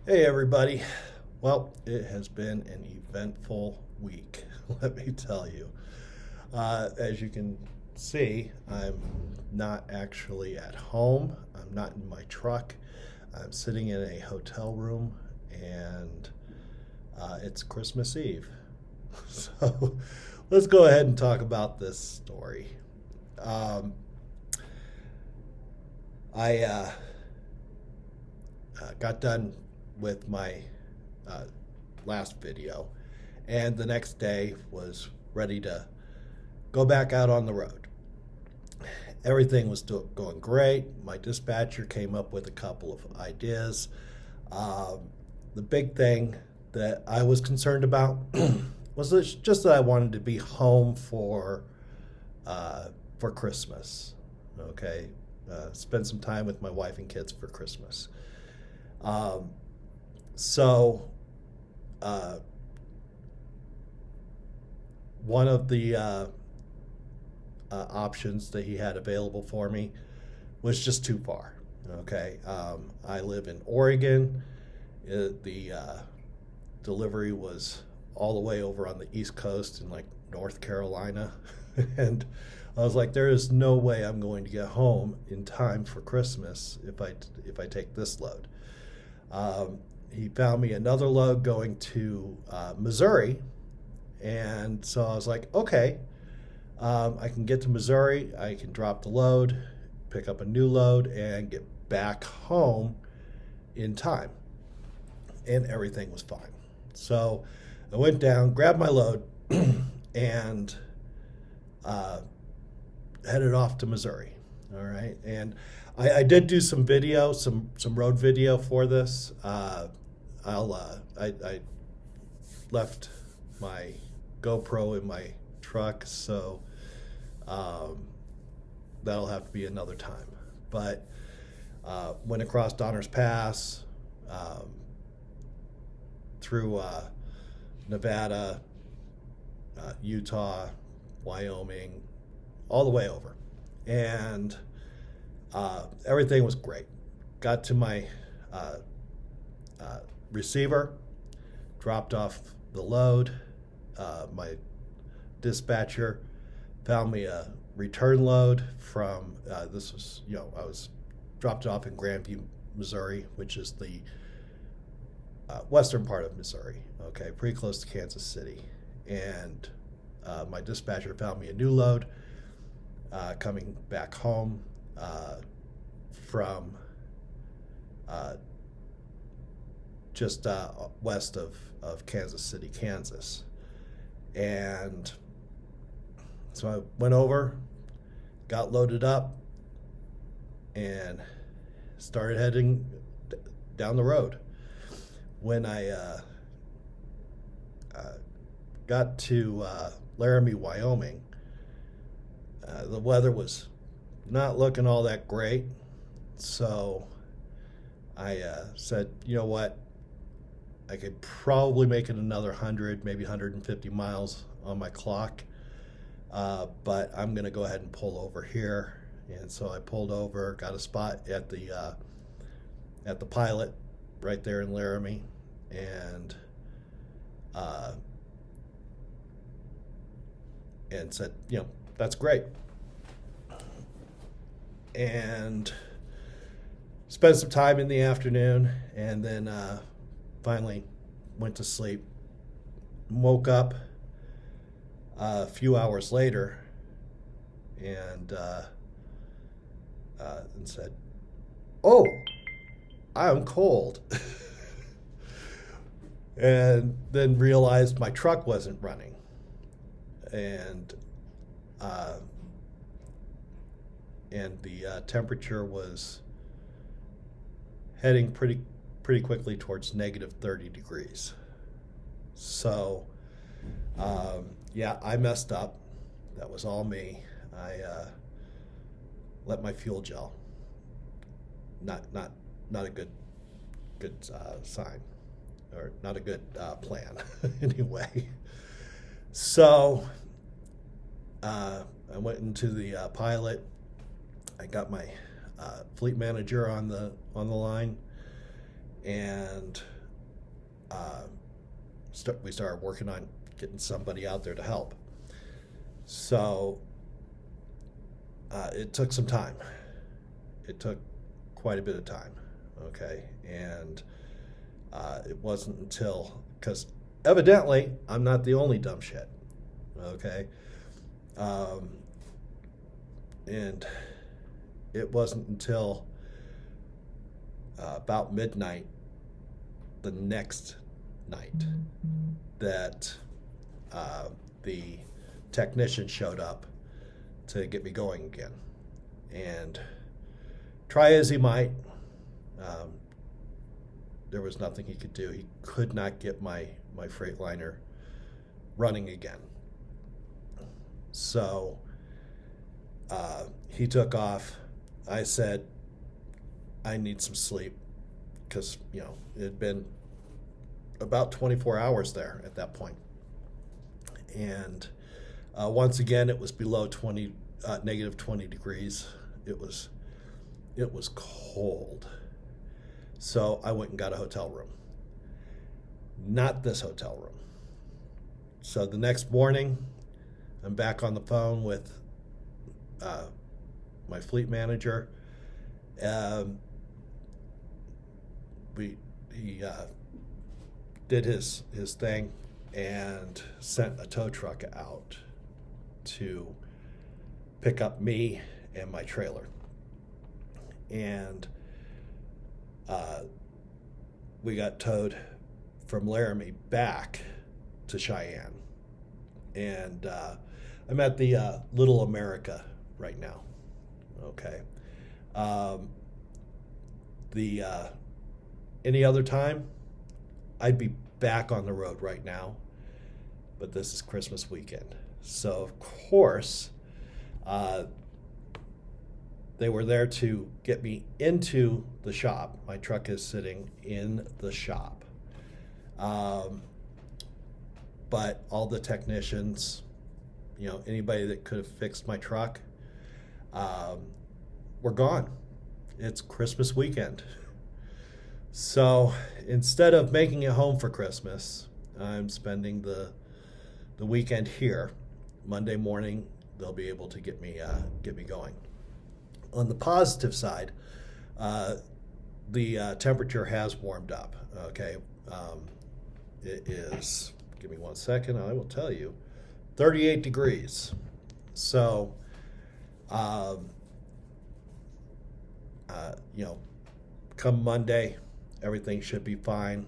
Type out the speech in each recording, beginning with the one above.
Hey, everybody. Well, it has been an eventful week, let me tell you. As you can see, I'm not actually at home. I'm not in my truck. I'm sitting in a hotel room, and it's Christmas Eve. So let's go ahead and talk about this story. Um, I got done with my uh, last video, and the next day was ready to go back out on the road. Everything was going great. My dispatcher came up with a couple of ideas. Um, the big thing that I was concerned about was just that I wanted to be home for Christmas. Okay, spend some time with my wife and kids for Christmas. Um, so, uh, one of the options that he had available for me was just too far. Okay, I live in Oregon. The delivery was all the way over on the East Coast in like North Carolina, and I was like, there is no way I'm going to get home in time for Christmas if I take this load. He found me another load going to Missouri, and so I was like, okay, I can get to Missouri, I can drop the load, pick up a new load, and get back home in time. And everything was fine. So I went down, grabbed my load, and uh, headed off to Missouri. All right. And I did do some video, some road video for this. I left my GoPro in my truck, so um, that'll have to be another time. But went across Donner's Pass, through Nevada, Utah, Wyoming, all the way over, and everything was great. Got to my uh, receiver, dropped off the load. My dispatcher found me a return load from this was, I was dropped off in Grandview, Missouri, which is the western part of Missouri. Okay, pretty close to Kansas City, and my dispatcher found me a new load coming back home from just west of Kansas City, Kansas. And so I went over, got loaded up, and started heading down the road. When I got to Laramie, Wyoming, the weather was not looking all that great. So I said, you know what? I could probably make it another 100, maybe 150 miles on my clock. But I'm going to go ahead and pull over here. And so I pulled over, got a spot at the Pilot right there in Laramie, and said, that's great. And spent some time in the afternoon, and then finally went to sleep. Woke up a few hours later, and said, "Oh, I'm cold." And then realized my truck wasn't running, and the temperature was heading pretty quickly towards negative 30 degrees. So yeah, I messed up. That was all me. I let my fuel gel. Not a good sign, or not a good plan anyway. So I went into the Pilot. I got my fleet manager on the line, and we started working on getting somebody out there to help. So it took some time. It took quite a bit of time, okay? And it wasn't until, because evidently I'm not the only dumb shit, okay? And it wasn't until about midnight the next night that the technician showed up to get me going again. And try as he might, there was nothing he could do. He could not get my Freightliner running again. So he took off. I said, I need some sleep, because, you know, it had been about 24 hours there at that point. And once again, it was below negative 20 degrees. It was cold. So I went and got a hotel room. Not this hotel room. So the next morning, I'm back on the phone with my fleet manager. He did his thing and sent a tow truck out to pick up me and my trailer. And we got towed from Laramie back to Cheyenne. And I'm at the Little America right now. Okay. Any other time, I'd be back on the road right now, but this is Christmas weekend. So, of course, they were there to get me into the shop. My truck is sitting in the shop. But all the technicians, you know, anybody that could have fixed my truck, were gone. It's Christmas weekend. So instead of making it home for Christmas, I'm spending the weekend here. Monday morning, they'll be able to get me going. On the positive side, the temperature has warmed up. Okay, it is. Give me 1 second. I will tell you, 38 degrees. So, you know, come Monday, everything should be fine.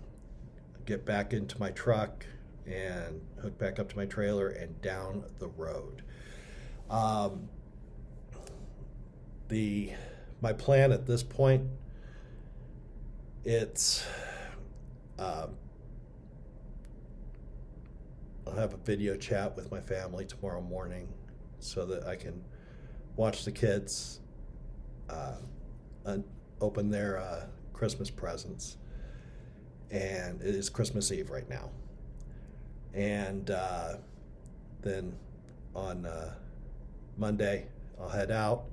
Get back into my truck and hook back up to my trailer and down the road. My plan at this point, it's I'll have a video chat with my family tomorrow morning so that I can watch the kids open their Christmas presents. And it is Christmas Eve right now. And then on Monday, I'll head out.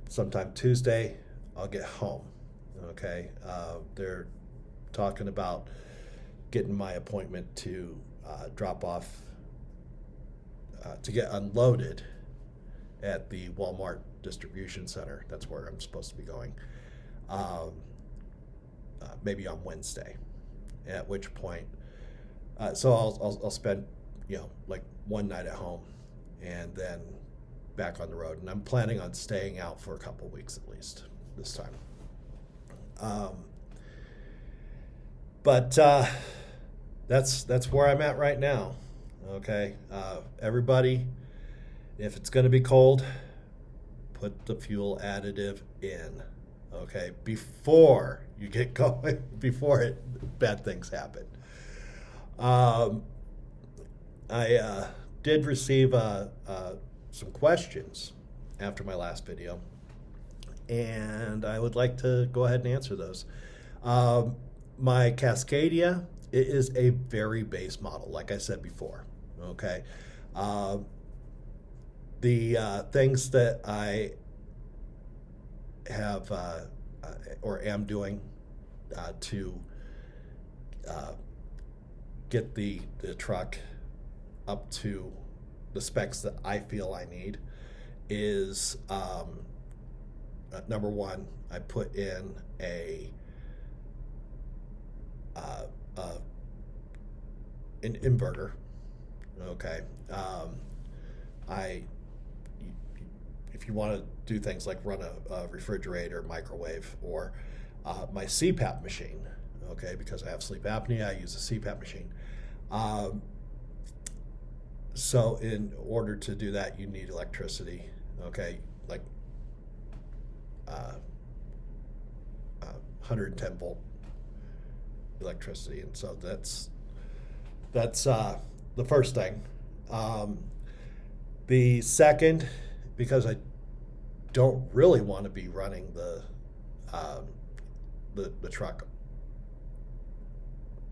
Sometime Tuesday, I'll get home. Okay, they're talking about getting my appointment to drop off, to get unloaded at the Walmart distribution center. That's where I'm supposed to be going. Maybe on Wednesday, at which point, so I'll spend, you know, like one night at home and then back on the road. And I'm planning on staying out for a couple weeks at least this time. But that's where I'm at right now. Okay, everybody, if it's going to be cold, put the fuel additive in. Okay, before you get going, before bad things happen. I did receive some questions after my last video, and I would like to go ahead and answer those. My Cascadia, it is a very base model, like I said before. Okay, the things that I have or am doing to get the truck up to the specs that I feel I need is number one, I put in an inverter. Okay, if you want to do things like run a refrigerator, microwave, or my CPAP machine, okay, because I have sleep apnea, I use a CPAP machine. So in order to do that, you need electricity, okay, like 110 volt electricity, and so that's the first thing. The second, because I don't really want to be running the truck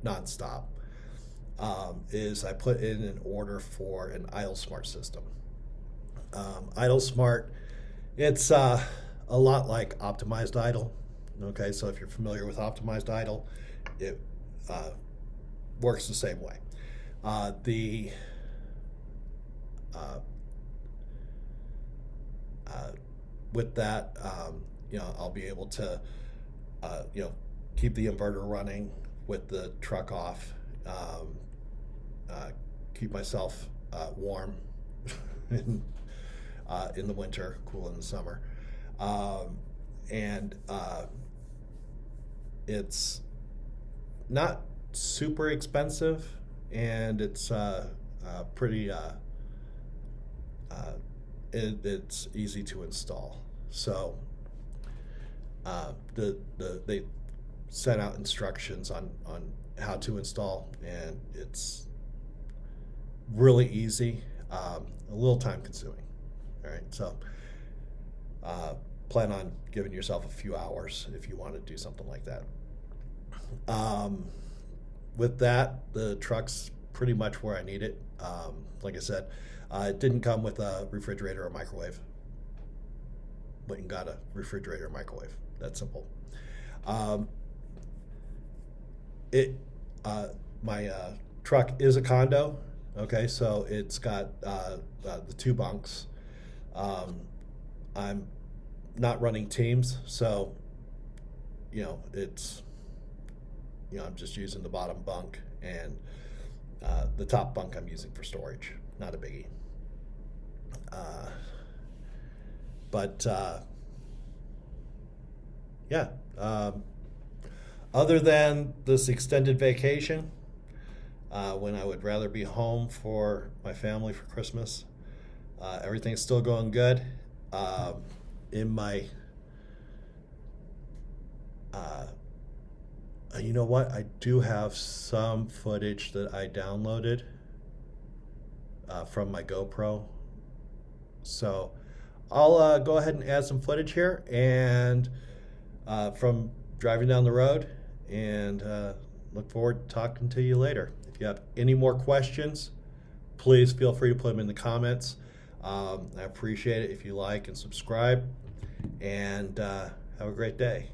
nonstop, is I put in an order for an idle smart system. Idle smart, it's a lot like optimized idle. Okay, so if you're familiar with optimized idle, it works the same way. With that, I'll be able to, keep the inverter running with the truck off, keep myself warm in the winter, cool in the summer, and it's not super expensive, and it's pretty. It's easy to install. So they sent out instructions on how to install, and it's really easy, a little time consuming. All right, so plan on giving yourself a few hours if you want to do something like that. With that, the truck's pretty much where I need it. Like I said, it didn't come with a refrigerator or microwave. Went and got a refrigerator or microwave. That's simple. My truck is a condo. Okay, so it's got the 2 bunks. I'm not running teams, so it's I'm just using the bottom bunk, and the top bunk I'm using for storage. Not a biggie. Other than this extended vacation, when I would rather be home for my family for Christmas, everything's still going good. In my you know what? I do have some footage that I downloaded from my GoPro. So I'll go ahead and add some footage here and from driving down the road, and look forward to talking to you later. If you have any more questions, please feel free to put them in the comments. I appreciate it if you like and subscribe, and have a great day.